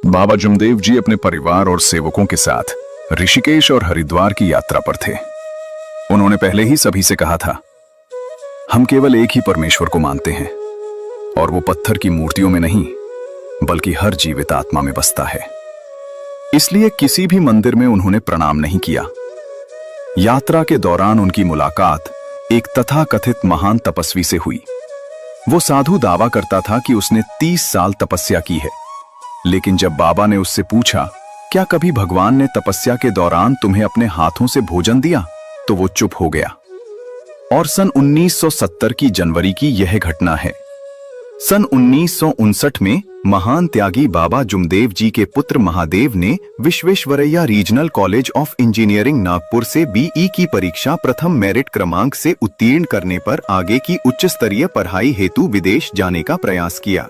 बाबा जुमदेव जी अपने परिवार और सेवकों के साथ ऋषिकेश और हरिद्वार की यात्रा पर थे। उन्होंने पहले ही सभी से कहा था, हम केवल एक ही परमेश्वर को मानते हैं और वो पत्थर की मूर्तियों में नहीं बल्कि हर जीवित आत्मा में बसता है। इसलिए किसी भी मंदिर में उन्होंने प्रणाम नहीं किया। यात्रा के दौरान उनकी मुलाकात एक तथाकथित महान तपस्वी से हुई। वो साधु दावा करता था कि उसने 30 साल तपस्या की है, लेकिन जब बाबा ने उससे पूछा, क्या कभी भगवान ने तपस्या के दौरान तुम्हें अपने हाथों से भोजन दिया, तो वो चुप हो गया। और सन 1970 की जनवरी की यह घटना है। सन 1959 में महान त्यागी बाबा जुमदेव जी के पुत्र महादेव ने Visvesvaraya regional college of engineering Nagpur से बीई की परीक्षा प्रथम मेरिट क्रमांक से उत्तीर्ण करने पर आगे की उच्च स्तरीय पढ़ाई हेतु विदेश जाने का प्रयास किया।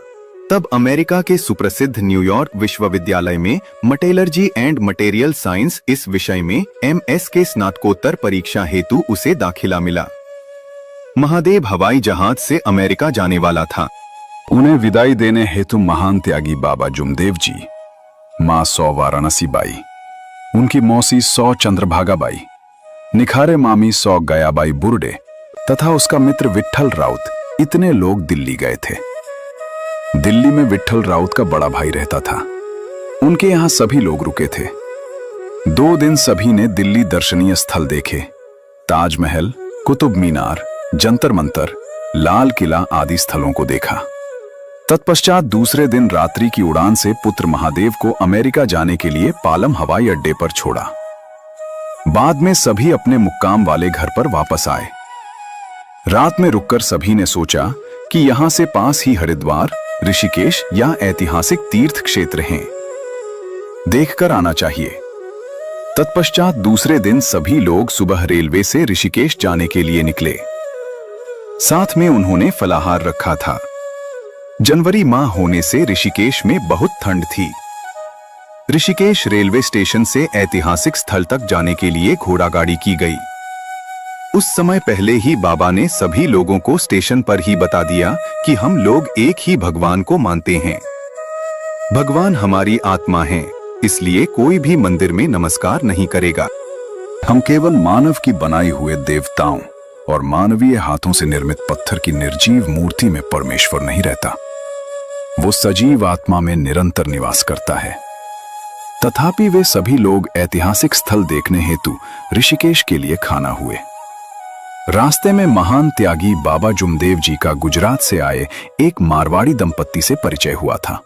तब अमेरिका के सुप्रसिद्ध न्यूयॉर्क विश्वविद्यालय में मेटलर्जी एंड मटेरियल साइंस इस विषय में MS के स्नातकोत्तर परीक्षा हेतु उसे दाखिला मिला। महादेव हवाई जहाज से अमेरिका जाने वाला था। उन्हें विदाई देने हेतु महान त्यागी बाबा जुमदेव जी, मां 100 वाराणसी बाई, उनकी मौसी 100 चंद्रभागा बाई, निखारे मामी 100 गयाबाई बुर्डे तथा उसका मित्र विट्ठल राउत, इतने लोग दिल्ली गए थे। दिल्ली में विट्ठल राउत का बड़ा भाई रहता था। उनके यहां सभी लोग रुके थे। 2 दिन सभी ने दिल्ली दर्शनीय स्थल देखे। ताजमहल, कुतुब मीनार, जंतर मंतर, लाल किला आदि स्थलों को देखा। तत्पश्चात दूसरे दिन रात्रि की उड़ान से पुत्र महादेव को अमेरिका जाने के लिए पालम हवाई अड्डे पर छोड़ा। बाद में सभी अपने मुक्काम वाले घर पर वापस आए। रात में रुककर सभी ने सोचा कि यहां से पास ही हरिद्वार, ऋषिकेश या ऐतिहासिक तीर्थ क्षेत्र हैं, देखकर आना चाहिए। तत्पश्चात दूसरे दिन सभी लोग सुबह रेलवे से ऋषिकेश जाने के लिए निकले। साथ में उन्होंने फलाहार रखा था। जनवरी माह होने से ऋषिकेश में बहुत ठंड थी। ऋषिकेश रेलवे स्टेशन से ऐतिहासिक स्थल तक जाने के लिए घोड़ागाड़ी की गई। उस समय पहले ही बाबा ने सभी लोगों को स्टेशन पर ही बता दिया कि हम लोग एक ही भगवान को मानते हैं। भगवान हमारी आत्मा है, इसलिए कोई भी मंदिर में नमस्कार नहीं करेगा। हम केवल मानव की बनाई हुए देवताओं और मानवीय हाथों से निर्मित पत्थर की निर्जीव मूर्ति में परमेश्वर नहीं रहता। वो सजीव आत्मा में निरंतर निवास करता है। तथापि वे सभी लोग ऐतिहासिक स्थल देखने हेतु ऋषिकेश के लिए खाना हुए। रास्ते में महान त्यागी बाबा जुमदेव जी का गुजरात से आए एक मारवाड़ी दंपत्ति से परिचय हुआ था।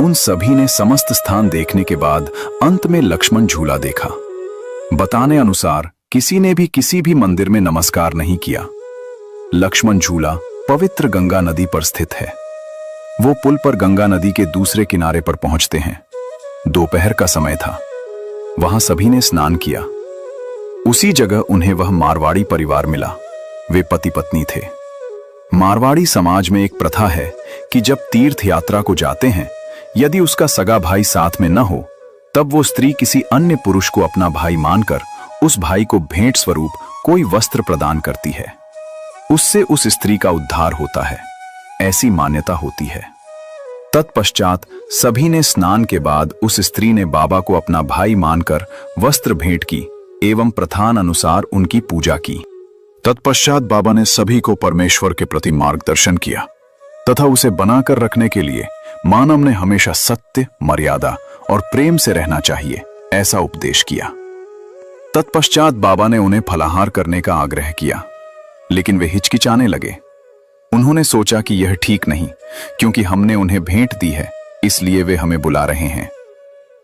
उन सभी ने समस्त स्थान देखने के बाद अंत में लक्ष्मण झूला देखा। बताने अनुसार किसी ने भी किसी भी मंदिर में नमस्कार नहीं किया। लक्ष्मण झूला पवित्र गंगा नदी पर स्थित है। वो पुल पर गंगा नदी के दूसरे किनारे पर पहुंचते हैं। दोपहर का समय था। वहां सभी ने स्नान किया। उसी जगह उन्हें वह मारवाड़ी परिवार मिला। वे पति पत्नी थे। मारवाड़ी समाज में एक प्रथा है कि जब तीर्थ यात्रा को जाते हैं, यदि उसका सगा भाई साथ में न हो, तब वो स्त्री किसी अन्य पुरुष को अपना भाई मानकर उस भाई को भेंट स्वरूप कोई वस्त्र प्रदान करती है। उससे उस स्त्री का उद्धार होता है, ऐसी मान्यता होती है। तत्पश्चात सभी ने स्नान के बाद उस स्त्री ने बाबा को अपना भाई मानकर वस्त्र भेंट की एवं प्रथान अनुसार उनकी पूजा की। तत्पश्चात बाबा ने सभी को परमेश्वर के प्रति मार्गदर्शन किया तथा उसे बनाकर रखने के लिए मानव ने हमेशा सत्य, मर्यादा और प्रेम से रहना चाहिए, ऐसा उपदेश किया। तत्पश्चात बाबा ने उन्हें फलाहार करने का आग्रह किया, लेकिन वे हिचकिचाने लगे। उन्होंने सोचा कि यह ठीक नहीं, क्योंकि हमने उन्हें भेंट दी है, इसलिए वे हमें बुला रहे हैं।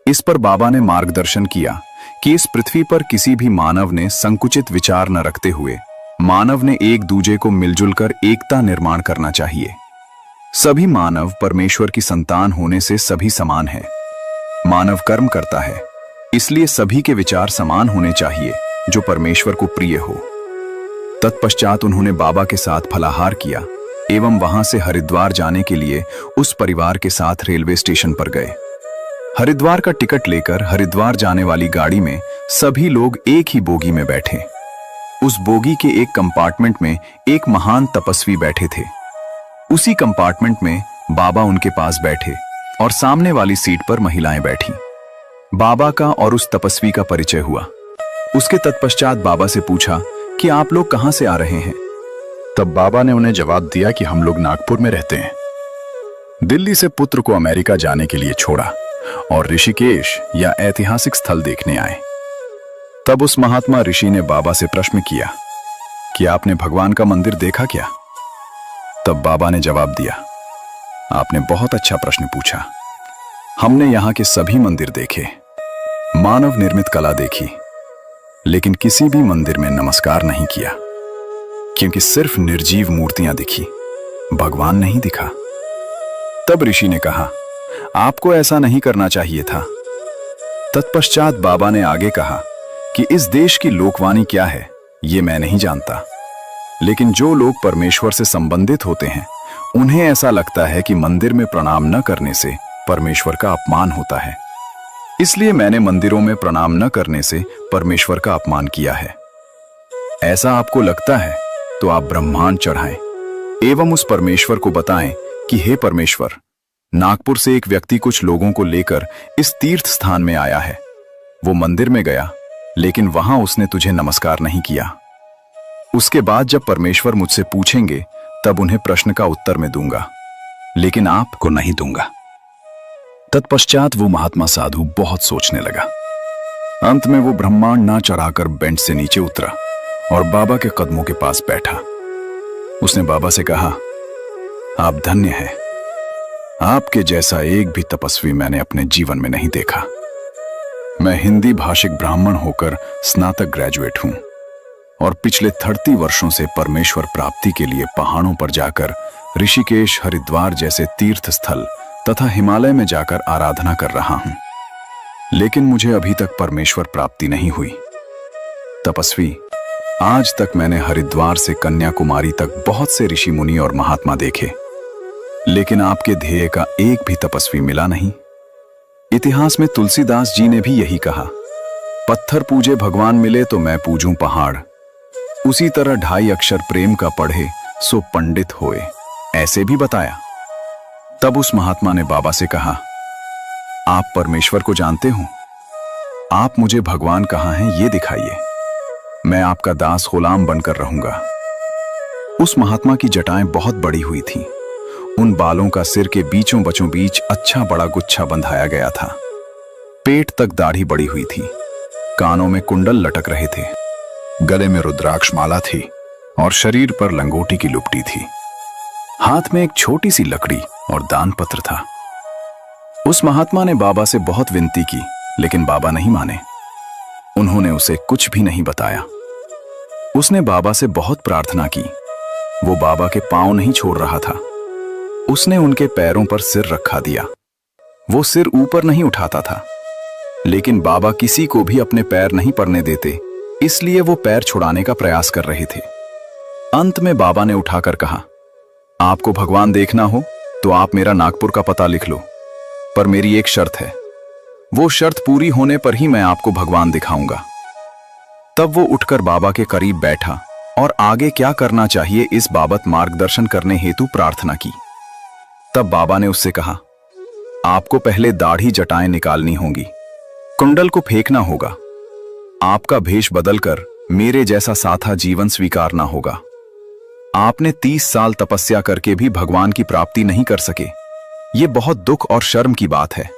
इस पर बाबा ने मार्गदर्शन किया कि इस पृथ्वी पर किसी भी मानव ने संकुचित विचार न रखते हुए मानव ने एक दूजे को मिलजुल कर एकता निर्माण करना चाहिए। सभी मानव परमेश्वर की संतान होने से सभी समान हैं। मानव कर्म करता है, इसलिए सभी के विचार समान होने चाहिए जो परमेश्वर को प्रिय हो। तत्पश्चात उन्होंने बाबा के साथ फलाहार किया एवं वहां से हरिद्वार जाने के लिए उस परिवार के साथ रेलवे स्टेशन पर गए। हरिद्वार का टिकट लेकर हरिद्वार जाने वाली गाड़ी में सभी लोग एक ही बोगी में बैठे। उस बोगी के एक कंपार्टमेंट में एक महान तपस्वी बैठे थे। उसी कंपार्टमेंट में बाबा उनके पास बैठे और सामने वाली सीट पर महिलाएं बैठी। बाबा का और उस तपस्वी का परिचय हुआ। उसके तत्पश्चात बाबा से पूछा कि आप लोग कहां से आ रहे हैं। तब बाबा ने उन्हें जवाब दिया कि हम लोग नागपुर में रहते हैं। दिल्ली से पुत्र को अमेरिका जाने के लिए छोड़ा और ऋषिकेश या ऐतिहासिक स्थल देखने आए। तब उस महात्मा ऋषि ने बाबा से प्रश्न किया कि आपने भगवान का मंदिर देखा क्या। तब बाबा ने जवाब दिया, आपने बहुत अच्छा प्रश्न पूछा। हमने यहां के सभी मंदिर देखे, मानव निर्मित कला देखी, लेकिन किसी भी मंदिर में नमस्कार नहीं किया, क्योंकि सिर्फ निर्जीव मूर्तियां दिखी, भगवान नहीं दिखा। तब ऋषि ने कहा, आपको ऐसा नहीं करना चाहिए था। तत्पश्चात बाबा ने आगे कहा कि इस देश की लोकवाणी क्या है ये मैं नहीं जानता, लेकिन जो लोग परमेश्वर से संबंधित होते हैं उन्हें ऐसा लगता है कि मंदिर में प्रणाम न करने से परमेश्वर का अपमान होता है। इसलिए मैंने मंदिरों में प्रणाम न करने से परमेश्वर का अपमान किया है। ऐसा आपको लगता है तो आप ब्रह्मांड चढ़ाएं एवं उस परमेश्वर को बताएं कि हे परमेश्वर, नागपुर से एक व्यक्ति कुछ लोगों को लेकर इस तीर्थ स्थान में आया है। वो मंदिर में गया, लेकिन वहां उसने तुझे नमस्कार नहीं किया। उसके बाद जब परमेश्वर मुझसे पूछेंगे तब उन्हें प्रश्न का उत्तर मैं दूंगा, लेकिन आपको नहीं दूंगा। तत्पश्चात वो महात्मा साधु बहुत सोचने लगा। अंत में वो ब्रह्मांड ना चढ़ाकर बेंच से नीचे उतरा और बाबा के कदमों के पास बैठा। उसने बाबा से कहा, आप धन्य हैं। आपके जैसा एक भी तपस्वी मैंने अपने जीवन में नहीं देखा। मैं हिंदी भाषिक ब्राह्मण होकर स्नातक ग्रेजुएट हूं और पिछले 30 वर्षों से परमेश्वर प्राप्ति के लिए पहाड़ों पर जाकर ऋषिकेश, हरिद्वार जैसे तीर्थ स्थल तथा हिमालय में जाकर आराधना कर रहा हूं, लेकिन मुझे अभी तक परमेश्वर प्राप्ति नहीं हुई। तपस्वी, आज तक मैंने हरिद्वार से कन्याकुमारी तक बहुत से ऋषि मुनि और महात्मा देखे, लेकिन आपके ध्येय का एक भी तपस्वी मिला नहीं। इतिहास में तुलसीदास जी ने भी यही कहा, पत्थर पूजे भगवान मिले तो मैं पूजूं पहाड़। उसी तरह 2.5 अक्षर प्रेम का पढ़े सो पंडित होए, ऐसे भी बताया। तब उस महात्मा ने बाबा से कहा, आप परमेश्वर को जानते हो? आप मुझे भगवान कहां हैं ये दिखाइए, मैं आपका दास गुलाम बनकर रहूंगा। उस महात्मा की जटाएं बहुत बड़ी हुई थीं। उन बालों का सिर के बीचों बचों बीच अच्छा बड़ा गुच्छा बंधाया गया था। पेट तक दाढ़ी बड़ी हुई थी, कानों में कुंडल लटक रहे थे, गले में रुद्राक्ष माला थी और शरीर पर लंगोटी की लुपटी थी। हाथ में एक छोटी सी लकड़ी और दान पत्र था। उस महात्मा ने बाबा से बहुत विनती की, लेकिन बाबा नहीं माने। उन्होंने उसे कुछ भी नहीं बताया। उसने बाबा से बहुत प्रार्थना की। वो बाबा के पांव नहीं छोड़ रहा था। उसने उनके पैरों पर सिर रखा दिया। वो सिर ऊपर नहीं उठाता था, लेकिन बाबा किसी को भी अपने पैर नहीं पड़ने देते, इसलिए वो पैर छुड़ाने का प्रयास कर रहे थे। अंत में बाबा ने उठाकर कहा, आपको भगवान देखना हो तो आप मेरा नागपुर का पता लिख लो, पर मेरी एक शर्त है। वो शर्त पूरी होने पर ही मैं आपको भगवान दिखाऊंगा। तब वो उठकर बाबा के करीब बैठा और आगे क्या करना चाहिए इस बाबत मार्गदर्शन करने हेतु प्रार्थना की। तब बाबा ने उससे कहा, आपको पहले दाढ़ी जटाएं निकालनी होंगी, कुंडल को फेंकना होगा, आपका भेष बदलकर मेरे जैसा साथा जीवन स्वीकारना होगा। आपने 30 साल तपस्या करके भी भगवान की प्राप्ति नहीं कर सके। ये बहुत दुख और शर्म की बात है,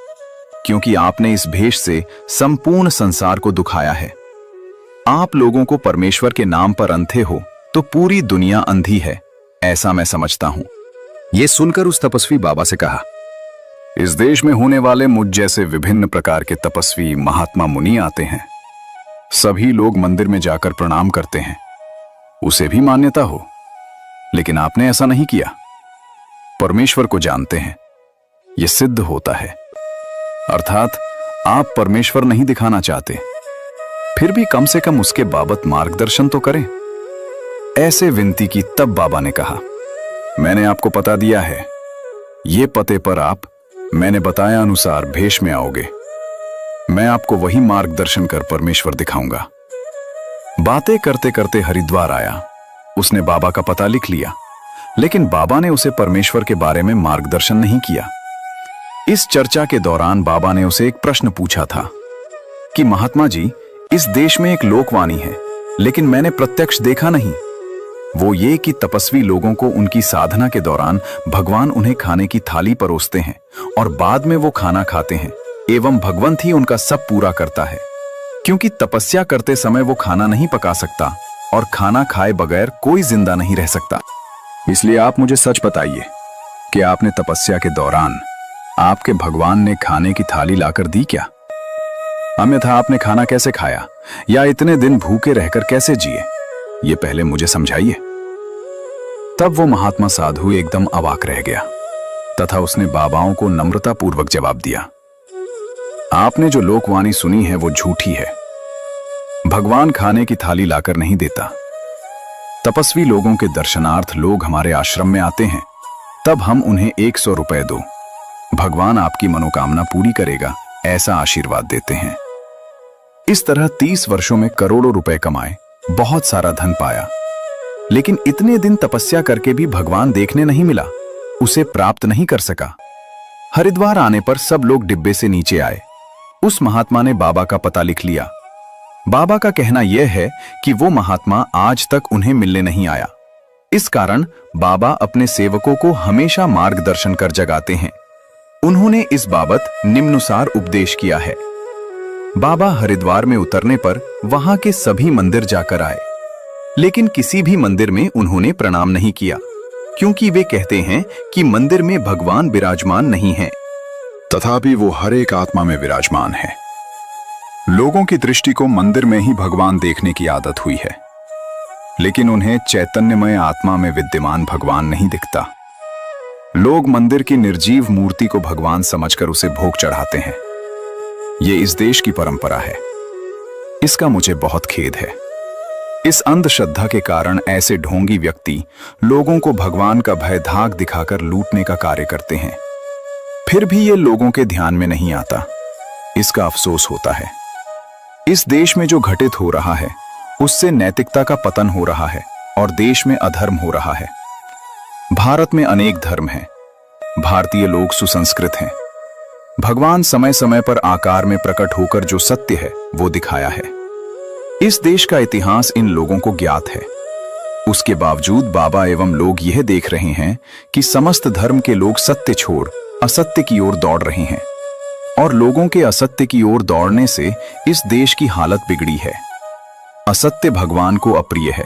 क्योंकि आपने इस भेष से संपूर्ण संसार को दुखाया है। आप लोगों को परमेश्वर के नाम पर अंधे हो तो पूरी दुनिया अंधी है, ऐसा मैं समझता हूं। यह सुनकर उस तपस्वी बाबा से कहा, इस देश में होने वाले मुझ जैसे विभिन्न प्रकार के तपस्वी महात्मा मुनि आते हैं। सभी लोग मंदिर में जाकर प्रणाम करते हैं, उसे भी मान्यता हो, लेकिन आपने ऐसा नहीं किया। परमेश्वर को जानते हैं, यह सिद्ध होता है। अर्थात आप परमेश्वर नहीं दिखाना चाहते, फिर भी कम से कम उसके बाबत मार्गदर्शन तो करें। ऐसे विनती की। तब बाबा ने कहा, मैंने आपको पता दिया है, ये पते पर आप मैंने बताया अनुसार भेष में आओगे। मैं आपको वही मार्गदर्शन कर परमेश्वर दिखाऊंगा। बातें करते करते हरिद्वार आया। उसने बाबा का पता लिख लिया, लेकिन बाबा ने उसे परमेश्वर के बारे में मार्गदर्शन नहीं किया। इस चर्चा के दौरान बाबा ने उसे एक प्रश्न पूछा था कि महात्मा जी, इस देश में एक लोकवाणी है, लेकिन मैंने प्रत्यक्ष देखा नहीं। वो ये कि तपस्वी लोगों को उनकी साधना के दौरान भगवान उन्हें खाने की थाली परोसते हैं और बाद में वो खाना खाते हैं एवं भगवंत ही उनका सब पूरा करता है, क्योंकि तपस्या करते समय वो खाना नहीं पका सकता और खाना खाए बगैर कोई जिंदा नहीं रह सकता। इसलिए आप मुझे सच बताइए कि आपने तपस्या के दौरान आपके भगवान ने खाने की थाली लाकर दी क्या? अन्यथा आपने खाना कैसे खाया या इतने दिन भूखे रहकर कैसे जिए, ये पहले मुझे समझाइए। तब वो महात्मा साधु एकदम अवाक रह गया तथा उसने बाबाओं को नम्रतापूर्वक जवाब दिया, आपने जो लोकवाणी सुनी है वो झूठी है। भगवान खाने की थाली लाकर नहीं देता। तपस्वी लोगों के दर्शनार्थ लोग हमारे आश्रम में आते हैं, तब हम उन्हें 100 रुपए दो, भगवान आपकी मनोकामना पूरी करेगा, ऐसा आशीर्वाद देते हैं। इस तरह 30 वर्षों में करोड़ों रुपए कमाए, बहुत सारा धन पाया, लेकिन इतने दिन तपस्या करके भी भगवान देखने नहीं मिला, उसे प्राप्त नहीं कर सका। हरिद्वार आने पर सब लोग डिब्बे से नीचे आए। उस महात्मा ने बाबा का पता लिख लिया। बाबा का कहना यह है कि वो महात्मा आज तक उन्हें मिलने नहीं आया। इस कारण बाबा अपने सेवकों को हमेशा मार्गदर्शन कर जगाते हैं। उन्होंने इस बाबत निम्नानुसार उपदेश किया है। बाबा हरिद्वार में उतरने पर वहां के सभी मंदिर जाकर आए, लेकिन किसी भी मंदिर में उन्होंने प्रणाम नहीं किया, क्योंकि वे कहते हैं कि मंदिर में भगवान विराजमान नहीं है। तथापि वो हर एक आत्मा में विराजमान है। लोगों की दृष्टि को मंदिर में ही भगवान देखने की आदत हुई है, लेकिन उन्हें चैतन्यमय आत्मा में विद्यमान भगवान नहीं दिखता। लोग मंदिर की निर्जीव मूर्ति को भगवान समझकर उसे भोग चढ़ाते हैं। ये इस देश की परंपरा है। इसका मुझे बहुत खेद है। इस अंधश्रद्धा के कारण ऐसे ढोंगी व्यक्ति लोगों को भगवान का भय धाक दिखाकर लूटने का कार्य करते हैं। फिर भी ये लोगों के ध्यान में नहीं आता। इसका अफसोस होता है। इस देश में जो घटित हो रहा है उससे नैतिकता का पतन हो रहा है और देश में अधर्म हो रहा है। भारत में अनेक धर्म हैं। भारतीय लोग सुसंस्कृत हैं। भगवान समय समय पर आकार में प्रकट होकर जो सत्य है वो दिखाया है। इस देश का इतिहास इन लोगों को ज्ञात है। उसके बावजूद बाबा एवं लोग यह देख रहे हैं कि समस्त धर्म के लोग सत्य छोड़ असत्य की ओर दौड़ रहे हैं, और लोगों के असत्य की ओर दौड़ने से इस देश की हालत बिगड़ी है। असत्य भगवान को अप्रिय है।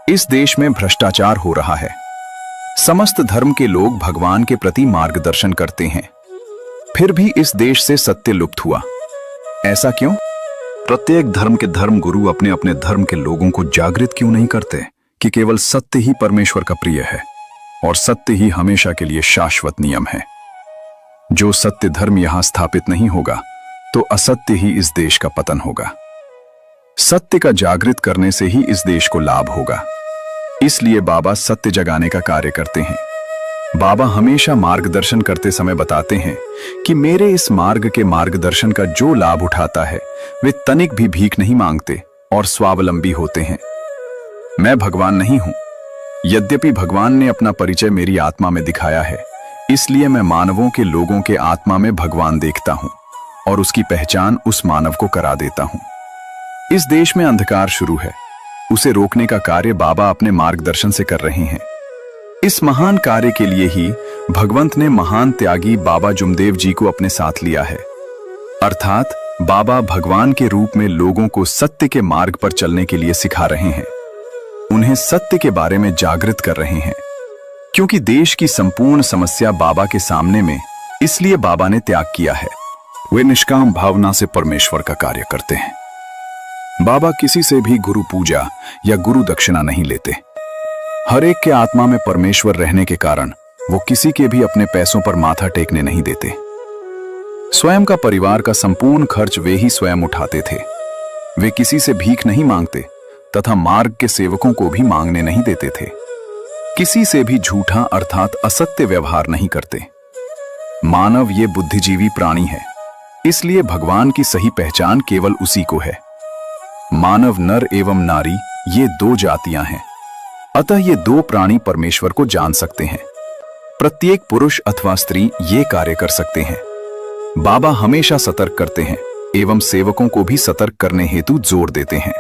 इस देश में भ्रष्टाचार हो रहा है। समस्त धर्म के लोग भगवान के प्रति मार्गदर्शन करते हैं, फिर भी इस देश से सत्य लुप्त हुआ। ऐसा क्यों? प्रत्येक धर्म के धर्म गुरु अपने अपने धर्म के लोगों को जागृत क्यों नहीं करते कि केवल सत्य ही परमेश्वर का प्रिय है और सत्य ही हमेशा के लिए शाश्वत नियम है। जो सत्य धर्म यहां स्थापित नहीं होगा तो असत्य ही इस देश का पतन होगा। सत्य का जागृत करने से ही इस देश को लाभ होगा। इसलिए बाबा सत्य जगाने का कार्य करते हैं। बाबा हमेशा मार्गदर्शन करते समय बताते हैं कि मेरे इस मार्ग के मार्गदर्शन का जो लाभ उठाता है वे तनिक भी भीख नहीं मांगते और स्वावलंबी होते हैं। मैं भगवान नहीं हूं, यद्यपि भगवान ने अपना परिचय मेरी आत्मा में दिखाया है, इसलिए मैं मानवों के लोगों के आत्मा में भगवान देखता हूं और उसकी पहचान उस मानव को करा देता हूं। इस देश में अंधकार शुरू है, उसे रोकने का कार्य बाबा अपने मार्गदर्शन से कर रहे हैं। इस महान कार्य के लिए ही भगवंत ने महान त्यागी बाबा जुमदेव जी को अपने साथ लिया है। अर्थात बाबा भगवान के रूप में लोगों को सत्य के मार्ग पर चलने के लिए सिखा रहे हैं, उन्हें सत्य के बारे में जागृत कर रहे हैं। क्योंकि देश की संपूर्ण समस्या बाबा के सामने में, इसलिए बाबा ने त्याग किया है। वे निष्काम भावना से परमेश्वर का कार्य करते हैं। बाबा किसी से भी गुरु पूजा या गुरु दक्षिणा नहीं लेते। हर एक के आत्मा में परमेश्वर रहने के कारण वो किसी के भी अपने पैसों पर माथा टेकने नहीं देते। स्वयं का परिवार का संपूर्ण खर्च वे ही स्वयं उठाते थे। वे किसी से भीख नहीं मांगते तथा मार्ग के सेवकों को भी मांगने नहीं देते थे। किसी से भी झूठा अर्थात असत्य व्यवहार नहीं करते। मानव ये बुद्धिजीवी प्राणी है, इसलिए भगवान की सही पहचान केवल उसी को है। मानव नर एवं नारी ये दो जातियां हैं, अतः ये दो प्राणी परमेश्वर को जान सकते हैं। प्रत्येक पुरुष अथवा स्त्री ये कार्य कर सकते हैं। बाबा हमेशा सतर्क करते हैं एवं सेवकों को भी सतर्क करने हेतु जोर देते हैं।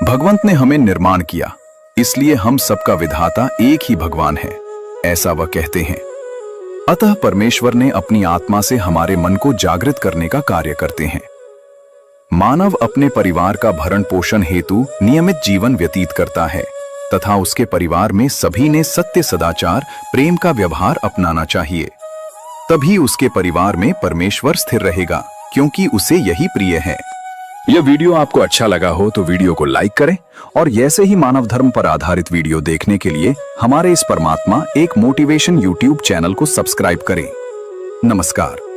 भगवंत ने हमें निर्माण किया, इसलिए हम सबका विधाता एक ही भगवान है, ऐसा वह कहते हैं। अतः परमेश्वर ने अपनी आत्मा से हमारे मन को जागृत करने का कार्य करते हैं। मानव अपने परिवार का भरण पोषण हेतु नियमित जीवन व्यतीत करता है तथा उसके परिवार में सभी ने सत्य, सदाचार, प्रेम का व्यवहार अपनाना चाहिए। तभी उसके परिवार में परमेश्वर स्थिर रहेगा, क्योंकि उसे यही प्रिय है। यह वीडियो आपको अच्छा लगा हो तो वीडियो को लाइक करें और ऐसे ही मानव धर्म पर आधारित वीडियो देखने के लिए हमारे इस परमात्मा एक मोटिवेशन यूट्यूब चैनल को सब्सक्राइब करें। नमस्कार।